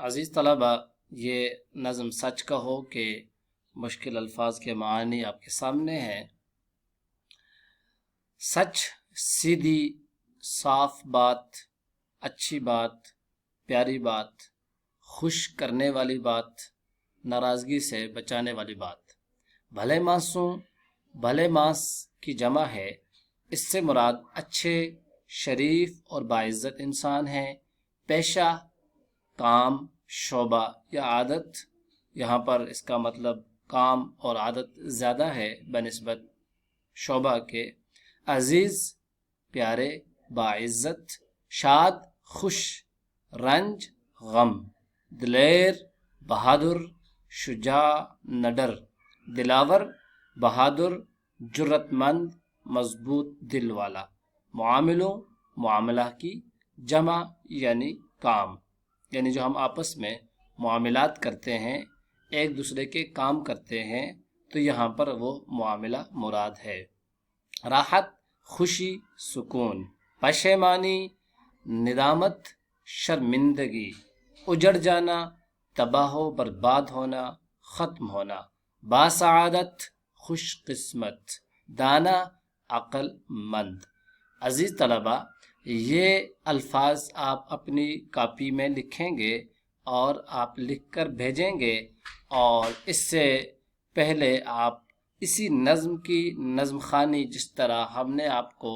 عزیز طلبہ، یہ نظم سچ کہو کہ مشکل الفاظ کے معنی آپ کے سامنے ہیں۔ سچ سیدھی صاف بات، اچھی بات، پیاری بات، خوش کرنے والی بات، ناراضگی سے بچانے والی بات۔ بھلے معصوم، بھلے ماس کی جمع ہے، اس سے مراد اچھے، شریف اور باعزت انسان ہیں۔ پیشہ، کام، شعبہ یا عادت، یہاں پر اس کا مطلب کام اور عادت زیادہ ہے بنسبت شعبہ کے۔ عزیز، پیارے، باعزت، شاد، خوش، رنج، غم، دلیر، بہادر، شجاع، نڈر، دلاور، بہادر، جرت مند، مضبوط دل والا۔ معاملوں، معاملہ کی جمع یعنی کام، یعنی جو ہم آپس میں معاملات کرتے ہیں، ایک دوسرے کے کام کرتے ہیں، تو یہاں پر وہ معاملہ مراد ہے۔ راحت، خوشی، سکون، پشیمانی، ندامت، شرمندگی، اجڑ جانا، تباہ و برباد ہونا، ختم ہونا۔ باسعادت، خوش قسمت، دانا، عقل مند۔ عزیز طلبہ، یہ الفاظ آپ اپنی کاپی میں لکھیں گے اور آپ لکھ کر بھیجیں گے، اور اس سے پہلے آپ اسی نظم کی نظم خوانی جس طرح ہم نے آپ کو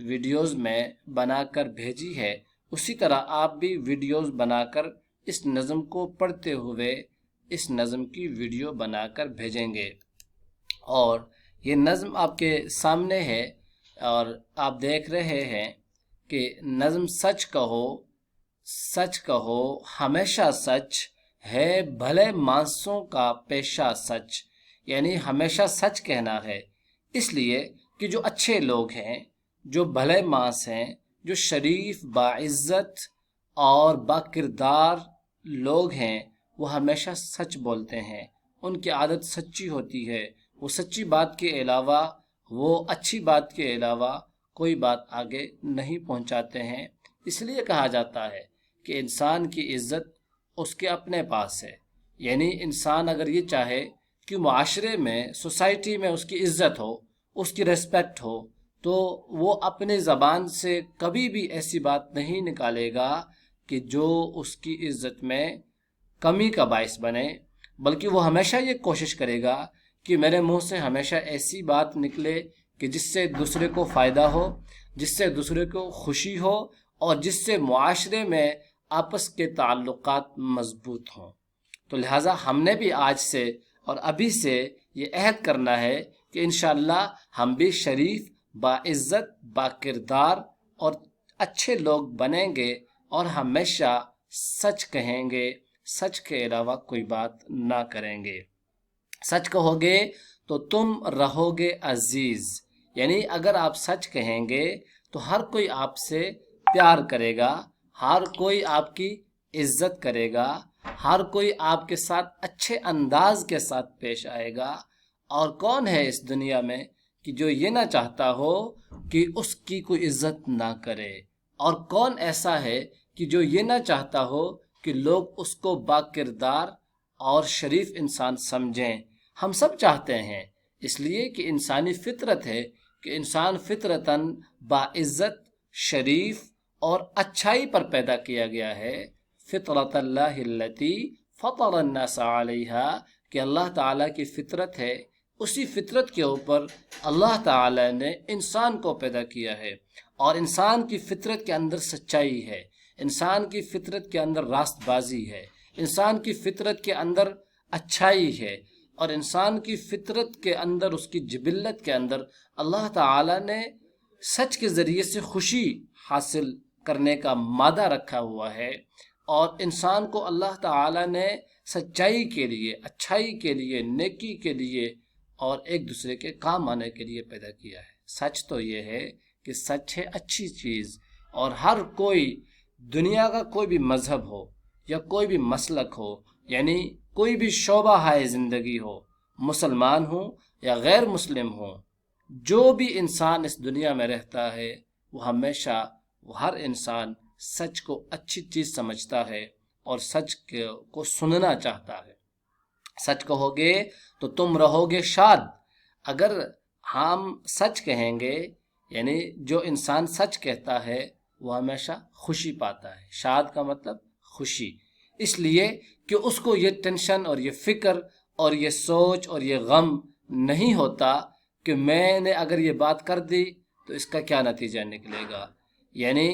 ویڈیوز میں بنا کر بھیجی ہے، اسی طرح آپ بھی ویڈیوز بنا کر اس نظم کو پڑھتے ہوئے اس نظم کی ویڈیو بنا کر بھیجیں گے۔ اور یہ نظم آپ کے سامنے ہے اور آپ دیکھ رہے ہیں کہ نظم سچ کہو، سچ کہو، ہمیشہ سچ ہے، بھلے مانسوں کا پیشہ سچ، یعنی ہمیشہ سچ کہنا ہے، اس لیے کہ جو اچھے لوگ ہیں، جو بھلے مانس ہیں، جو شریف، باعزت اور باکردار لوگ ہیں، وہ ہمیشہ سچ بولتے ہیں، ان کی عادت سچی ہوتی ہے، وہ سچی بات کے علاوہ، وہ اچھی بات کے علاوہ کوئی بات آگے نہیں پہنچاتے ہیں۔ اس لیے کہا جاتا ہے کہ انسان کی عزت اس کے اپنے پاس ہے، یعنی انسان اگر یہ چاہے کہ معاشرے میں، سوسائٹی میں اس کی عزت ہو، اس کی ریسپیکٹ ہو، تو وہ اپنے زبان سے کبھی بھی ایسی بات نہیں نکالے گا کہ جو اس کی عزت میں کمی کا باعث بنے، بلکہ وہ ہمیشہ یہ کوشش کرے گا کہ میرے منہ سے ہمیشہ ایسی بات نکلے کہ جس سے دوسرے کو فائدہ ہو، جس سے دوسرے کو خوشی ہو، اور جس سے معاشرے میں آپس کے تعلقات مضبوط ہوں۔ تو لہٰذا ہم نے بھی آج سے اور ابھی سے یہ عہد کرنا ہے کہ انشاءاللہ ہم بھی شریف، باعزت، باکردار اور اچھے لوگ بنیں گے، اور ہمیشہ سچ کہیں گے، سچ کے علاوہ کوئی بات نہ کریں گے۔ سچ کہو گے تو تم رہو گے عزیز، یعنی اگر آپ سچ کہیں گے تو ہر کوئی آپ سے پیار کرے گا، ہر کوئی آپ کی عزت کرے گا، ہر کوئی آپ کے ساتھ اچھے انداز کے ساتھ پیش آئے گا۔ اور کون ہے اس دنیا میں کہ جو یہ نہ چاہتا ہو کہ اس کی کوئی عزت نہ کرے، اور کون ایسا ہے کہ جو یہ نہ چاہتا ہو کہ لوگ اس کو باکردار اور شریف انسان سمجھیں۔ ہم سب چاہتے ہیں، اس لیے کہ انسانی فطرت ہے کہ انسان فطرتاً باعزت، شریف اور اچھائی پر پیدا کیا گیا ہے۔ فطرت اللہ التی فطر الناس علیہا، کہ اللہ تعالیٰ کی فطرت ہے، اسی فطرت کے اوپر اللہ تعالیٰ نے انسان کو پیدا کیا ہے، اور انسان کی فطرت کے اندر سچائی ہے، انسان کی فطرت کے اندر راست بازی ہے، انسان کی فطرت کے اندر اچھائی ہے، اور انسان کی فطرت کے اندر، اس کی جبلت کے اندر اللہ تعالیٰ نے سچ کے ذریعے سے خوشی حاصل کرنے کا مادہ رکھا ہوا ہے، اور انسان کو اللہ تعالیٰ نے سچائی کے لیے، اچھائی کے لیے، نیکی کے لیے اور ایک دوسرے کے کام آنے کے لیے پیدا کیا ہے۔ سچ تو یہ ہے کہ سچ ہے اچھی چیز، اور ہر کوئی، دنیا کا کوئی بھی مذہب ہو یا کوئی بھی مسلک ہو، یعنی کوئی بھی شعبہ ہے زندگی ہو، مسلمان ہوں یا غیر مسلم ہوں، جو بھی انسان اس دنیا میں رہتا ہے، وہ ہمیشہ، وہ ہر انسان سچ کو اچھی چیز سمجھتا ہے، اور سچ کو سننا چاہتا ہے۔ سچ کہو گے تو تم رہو گے شاد۔ اگر ہم سچ کہیں گے، یعنی جو انسان سچ کہتا ہے وہ ہمیشہ خوشی پاتا ہے۔ شاد کا مطلب خوشی، اس لیے کہ اس کو یہ ٹینشن اور یہ فکر اور یہ سوچ اور یہ غم نہیں ہوتا کہ میں نے اگر یہ بات کر دی تو اس کا کیا نتیجہ نکلے گا۔ یعنی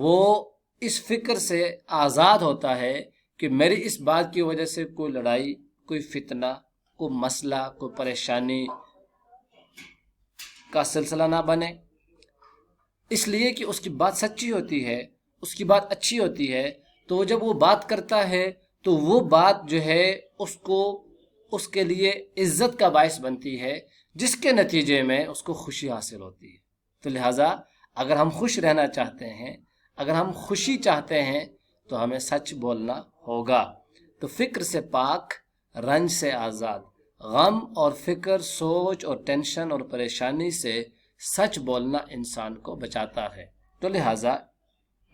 وہ اس فکر سے آزاد ہوتا ہے کہ میری اس بات کی وجہ سے کوئی لڑائی، کوئی فتنہ، کوئی مسئلہ، کوئی پریشانی کا سلسلہ نہ بنے، اس لیے کہ اس کی بات سچی ہوتی ہے، اس کی بات اچھی ہوتی ہے، تو جب وہ بات کرتا ہے تو وہ بات جو ہے اس کے لیے عزت کا باعث بنتی ہے، جس کے نتیجے میں اس کو خوشی حاصل ہوتی ہے۔ تو لہٰذا اگر ہم خوش رہنا چاہتے ہیں، اگر ہم خوشی چاہتے ہیں تو ہمیں سچ بولنا ہوگا۔ تو فکر سے پاک، رنج سے آزاد، غم اور فکر، سوچ اور ٹینشن اور پریشانی سے سچ بولنا انسان کو بچاتا ہے۔ تو لہٰذا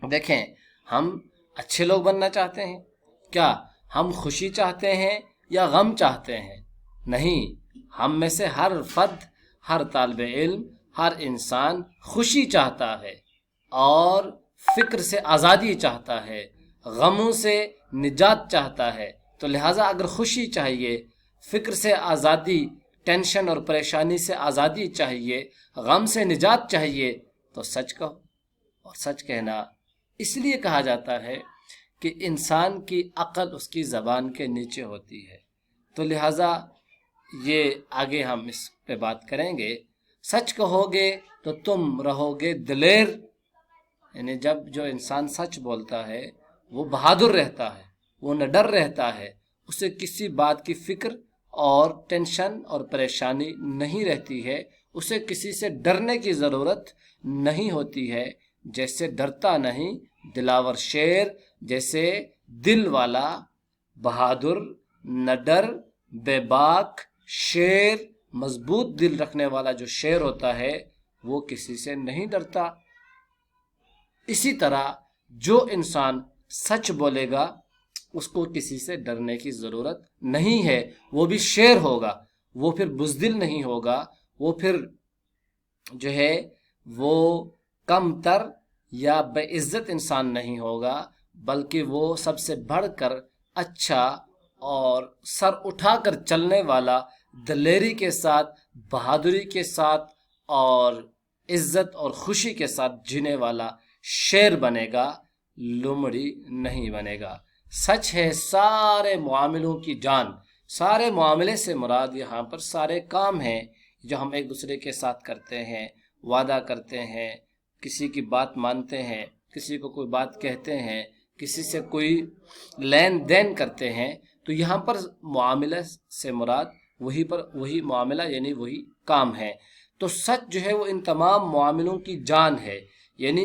دیکھیں، ہم اچھے لوگ بننا چاہتے ہیں، کیا ہم خوشی چاہتے ہیں یا غم چاہتے ہیں؟ نہیں، ہم میں سے ہر فرد، ہر طالب علم، ہر انسان خوشی چاہتا ہے اور فکر سے آزادی چاہتا ہے، غموں سے نجات چاہتا ہے۔ تو لہٰذا اگر خوشی چاہیے، فکر سے آزادی، ٹینشن اور پریشانی سے آزادی چاہیے، غم سے نجات چاہیے، تو سچ کہو۔ اور سچ کہنا اس لیے کہا جاتا ہے کہ انسان کی عقل اس کی زبان کے نیچے ہوتی ہے۔ تو لہٰذا یہ آگے ہم اس پہ بات کریں گے۔ سچ کہو گے تو تم رہو گے دلیر، یعنی جب جو انسان سچ بولتا ہے وہ بہادر رہتا ہے، وہ نڈر رہتا ہے، اسے کسی بات کی فکر اور ٹینشن اور پریشانی نہیں رہتی ہے، اسے کسی سے ڈرنے کی ضرورت نہیں ہوتی ہے۔ جیسے ڈرتا نہیں دلاور شیر، جیسے دل والا، بہادر، نڈر، بے باک شیر، مضبوط دل رکھنے والا جو شیر ہوتا ہے وہ کسی سے نہیں ڈرتا۔ اسی طرح جو انسان سچ بولے گا اس کو کسی سے ڈرنے کی ضرورت نہیں ہے، وہ بھی شیر ہوگا، وہ پھر بزدل نہیں ہوگا، وہ پھر جو ہے وہ کم تر یا بے عزت انسان نہیں ہوگا، بلکہ وہ سب سے بڑھ کر اچھا اور سر اٹھا کر چلنے والا، دلیری کے ساتھ، بہادری کے ساتھ اور عزت اور خوشی کے ساتھ جینے والا شیر بنے گا، لومڑی نہیں بنے گا۔ سچ ہے سارے معاملوں کی جان۔ سارے معاملے سے مراد یہاں پر سارے کام ہیں جو ہم ایک دوسرے کے ساتھ کرتے ہیں، وعدہ کرتے ہیں، کسی کی بات مانتے ہیں، کسی کو کوئی بات کہتے ہیں، کسی سے کوئی لین دین کرتے ہیں، تو یہاں پر معاملہ سے مراد وہی معاملہ یعنی وہی کام ہے۔ تو سچ جو ہے وہ ان تمام معاملوں کی جان ہے، یعنی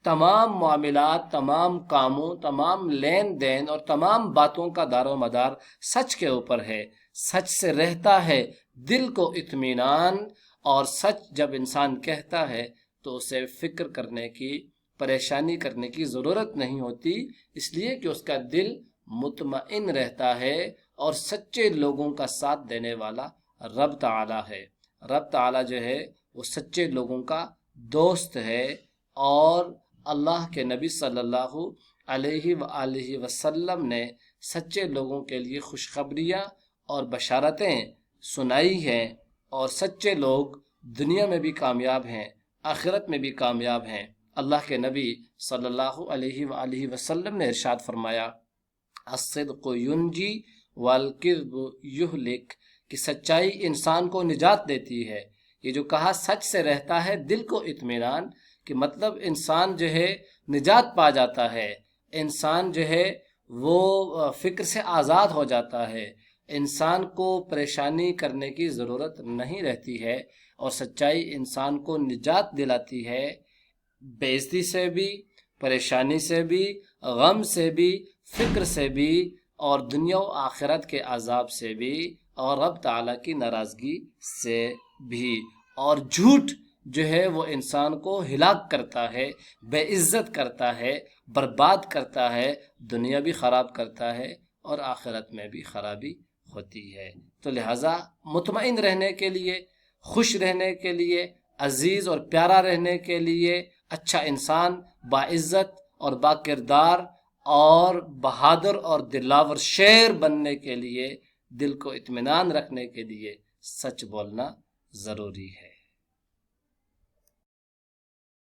تمام معاملات، تمام کاموں، تمام لین دین اور تمام باتوں کا دار و مدار سچ کے اوپر ہے۔ سچ سے رہتا ہے دل کو اطمینان، اور سچ جب انسان کہتا ہے تو اسے فکر کرنے کی، پریشانی کرنے کی ضرورت نہیں ہوتی، اس لیے کہ اس کا دل مطمئن رہتا ہے اور سچے لوگوں کا ساتھ دینے والا رب تعالی ہے۔ رب تعالی جو ہے وہ سچے لوگوں کا دوست ہے، اور اللہ کے نبی صلی اللہ علیہ وآلہ وسلم نے سچے لوگوں کے لیے خوشخبریاں اور بشارتیں سنائی ہیں، اور سچے لوگ دنیا میں بھی کامیاب ہیں، آخرت میں بھی کامیاب ہیں۔ اللہ کے نبی صلی اللہ علیہ وآلہ وسلم نے ارشاد فرمایا، الصدق ینجی والکذب یہلک، کہ سچائی انسان کو نجات دیتی ہے۔ یہ جو کہا سچ سے رہتا ہے دل کو اطمینان، کہ مطلب انسان جو ہے نجات پا جاتا ہے، انسان جو ہے وہ فکر سے آزاد ہو جاتا ہے، انسان کو پریشانی کرنے کی ضرورت نہیں رہتی ہے، اور سچائی انسان کو نجات دلاتی ہے بے عزتی سے بھی، پریشانی سے بھی، غم سے بھی، فکر سے بھی، اور دنیا و آخرت کے عذاب سے بھی، اور رب تعالیٰ کی ناراضگی سے بھی۔ اور جھوٹ جو ہے وہ انسان کو ہلاک کرتا ہے، بے عزت کرتا ہے، برباد کرتا ہے، دنیا بھی خراب کرتا ہے اور آخرت میں بھی خرابی ہوتی ہے۔ تو لہٰذا مطمئن رہنے کے لیے، خوش رہنے کے لیے، عزیز اور پیارا رہنے کے لیے، اچھا انسان، باعزت اور با کردار اور بہادر اور دلاور شیر بننے کے لیے، دل کو اطمینان رکھنے کے لیے سچ بولنا ضروری ہے۔